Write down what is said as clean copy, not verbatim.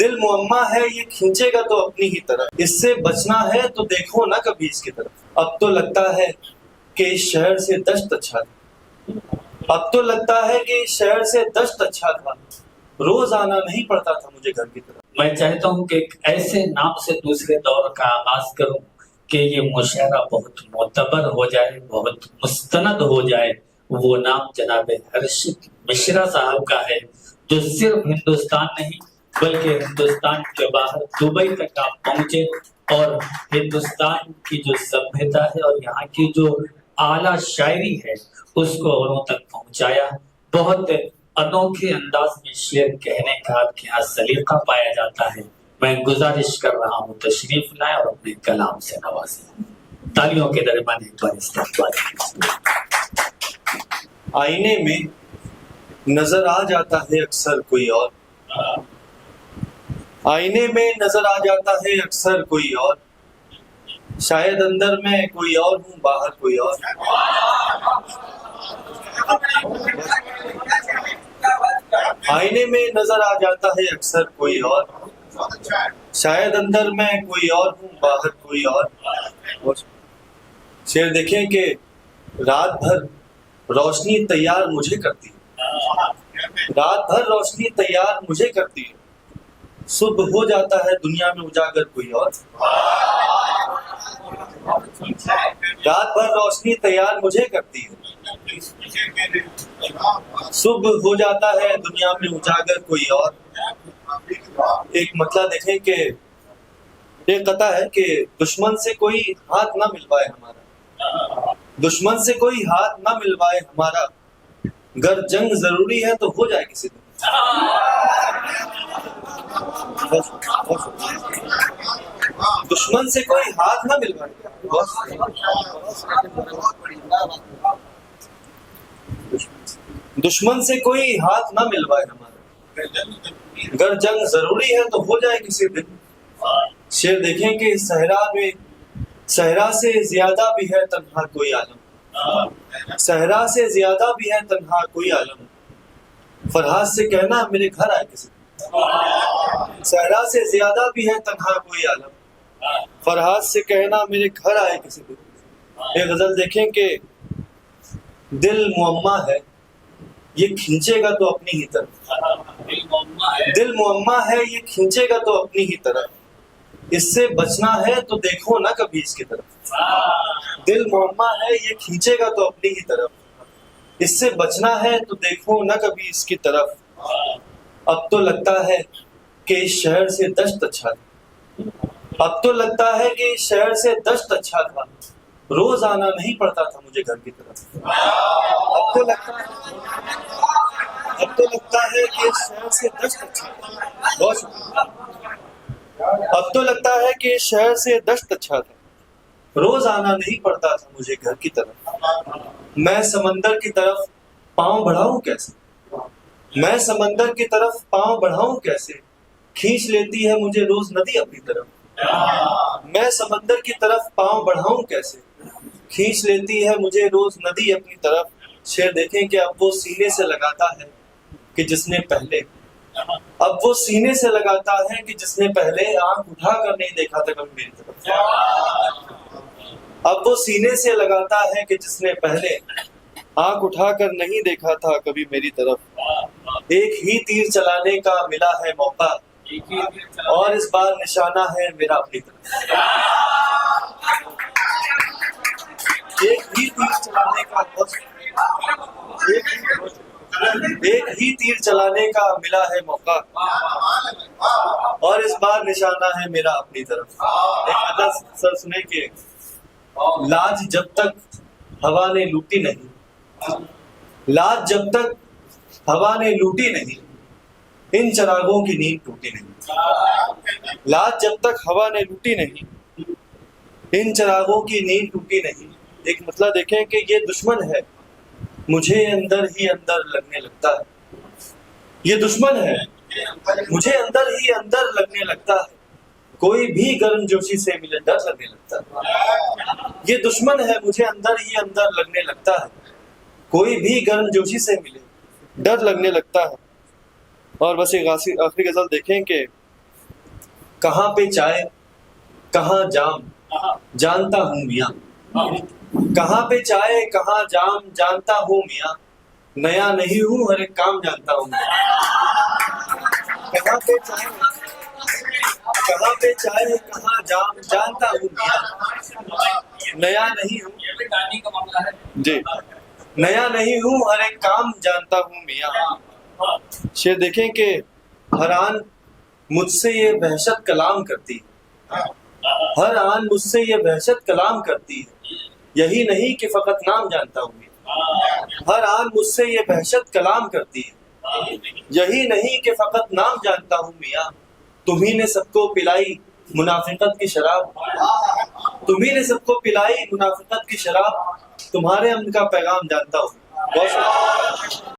دل معمہ ہے یہ کھینچے گا تو اپنی ہی طرف، اس سے بچنا ہے تو دیکھو نہ کبھی اس کی طرف۔ اب تو لگتا ہے کہ اس شہر سے دشت اچھا تھا، اب تو لگتا ہے کہ اس شہر سے دشت اچھا تھا، روز آنا نہیں پڑتا تھا مجھے گھر کی طرف۔ میں چاہتا ہوں کہ ایک ایسے نام سے دوسرے دور کا آغاز کروں کہ یہ مشاعرہ بہت معتبر ہو جائے، بہت مستند ہو جائے۔ وہ نام جناب ہرشت مشرا صاحب کا ہے، جو صرف ہندوستان نہیں بلکہ ہندوستان کے باہر دبئی تک آپ پہنچے اور ہندوستان کی جو سبھیتا ہے اور یہاں کی جو اعلیٰ شاعری ہے اس کو اوروں تک پہنچایا۔ بہت انوکھے انداز میں شعر کہنے کا آپ کے یہاں سلیقہ پایا جاتا ہے۔ میں گزارش کر رہا ہوں تشریف لائیں اور اپنے کلام سے نوازیں۔ تالیوں کے درمیان ایک بار استقبال کیجیے۔ آئینے میں نظر آ جاتا ہے اکثر کوئی اور، آئینے میں نظر آ جاتا ہے اکثر کوئی اور، شاید اندر میں کوئی اور ہوں باہر کوئی اور۔ آئینے میں نظر آ جاتا ہے اکثر کوئی اور، شاید اندر میں کوئی اور ہوں باہر کوئی اور۔ شعر دیکھیں کہ رات بھر روشنی تیار مجھے کرتی ہے، رات بھر روشنی تیار مجھے کرتی ہے، صبح ہو جاتا ہے دنیا میں اجاگر کوئی اور۔ رات بھر روشنی تیار مجھے کرتی ہے، صبح ہو جاتا ہے دنیا میں اجاگر کوئی اور۔ ایک مطلب دیکھیں کہ یہ قطع ہے کہ دشمن سے کوئی ہاتھ نہ ملوائے ہمارا، دشمن سے کوئی ہاتھ نہ ملوائے ہمارا، گر جنگ ضروری ہے تو ہو جائے کسی دن۔ دشمن سے کوئی ہاتھ نہ ملوائے، دشمن سے کوئی ہاتھ نہ ملوائے ہمارا، گر جنگ ضروری ہے تو ہو جائے کسی دن۔ شعر دیکھیں کہ صحرا سے زیادہ بھی ہے تنہا کوئی عالم، صحرا سے زیادہ بھی ہے تنہا کوئی عالم، فرحات سے کہنا میرے گھر آئے کسی دن۔ صحرا سے زیادہ بھی ہے تنہا کوئی عالم، فرحات سے کہنا میرے گھر آئے کسی دن۔ ایک غزل دیکھیں کہ دل معمہ ہے یہ کھینچے گا تو اپنی ہی طرف، دل معمہ ہے یہ کھینچے گا تو اپنی ہی طرف، اس سے بچنا ہے تو دیکھو نہ کبھی اس کی طرف۔ دل معمہ ہے یہ کھینچے گا تو اپنی ہی طرف، اس سے بچنا ہے تو دیکھو نہ کبھی اس کی طرف۔ اب تو لگتا ہے کہ اس شہر سے دشت اچھا تھا، اب تو لگتا ہے کہ اس شہر سے دشت اچھا تھا، روز آنا نہیں پڑتا تھا مجھے گھر کی طرف۔ اب تو لگتا ہے کہ اس شہر سے دشت اچھا تھا، بہت شکریہ۔ اب تو لگتا ہے کہ اس شہر سے دشت اچھا تھا، روز آنا نہیں پڑتا تھا مجھے گھر کی طرف۔ میں سمندر کی طرف پاؤں بڑھاؤں کیسے، میں سمندر کی طرف پاؤں بڑھاؤں کیسے، کھینچ لیتی ہے مجھے روز ندی اپنی طرف۔ میں سمندر کی طرف پاؤں بڑھاؤں کیسے، کھینچ لیتی ہے مجھے روز ندی اپنی طرف۔ شعر دیکھیں کہ اب وہ سینے سے لگاتا ہے کہ جس نے پہلے، اب وہ سینے سے لگاتا ہے کہ جس نے پہلے آنکھ اٹھا کر نہیں دیکھا تھا کبھی میری طرف۔ اب وہ سینے سے لگاتا ہے کہ جس نے پہلے آنکھ اٹھا کر نہیں دیکھا تھا کبھی میری طرف۔ ایک ہی تیر چلانے کا ملا ہے موقع، اور اس بار نشانہ ہے میرا اپنی طرف۔ ایک ہی تیر چلانے کا ایک ہی تیر چلانے کا ملا ہے موقع، اور اس بار نشانہ ہے میرا اپنی طرف۔ ایک عدد سر سنے کہ لاج جب تک ہوا نے لوٹی نہیں، لاج جب تک ہوا نے لوٹی نہیں، ان چراغوں کی نیند ٹوٹی نہیں۔ لاج جب تک ہوا نے لوٹی نہیں، ان چراغوں کی نیند ٹوٹی نہیں۔ ایک مطلب دیکھیں کہ یہ دشمن ہے مجھے اندر ہی اندر لگنے لگتا ہے، یہ دشمن ہے مجھے اندر ہی اندر لگنے لگتا ہے، کوئی بھی گرم جوشی سے ملے ڈر لگنے لگتا ہے۔ یہ دشمن ہے مجھے اندر ہی اندر لگنے لگتا ہے، کوئی بھی گرم جوشی سے ملے ڈر لگنے لگتا ہے۔ اور بس ایک آخری غزل دیکھیں کہ کہاں پہ چائے کہاں جام جانتا ہوں میاں، کہاں پہ چائے کہاں جام جانتا ہوں میاں، نیا نہیں ہوں ہر ایک کام جانتا ہوں میاں۔ کہاں پہ چائے کہاں جام جانتا ہوں میاں، نیا نہیں ہوں جی، نیا نہیں ہوں ہر ایک کام جانتا ہوں میاں۔ شعر دیکھیں کہ ہر آن مجھ سے یہ وحشت کلام کرتی ہے، ہر آن مجھ سے یہ وحشت کلام کرتی ہے، یہی نہیں کہ فقط نام جانتا ہوں میاں۔ ہر آن مجھ سے یہ وحشت کلام کرتی ہے، یہی نہیں کہ فقط نام جانتا ہوں میاں۔ تمہیں نے سب کو پلائی منافقت کی شراب، تمہیں نے سب کو پلائی منافقت کی شراب، تمہارے امن کا پیغام جانتا ہوں۔ بہت شکریہ۔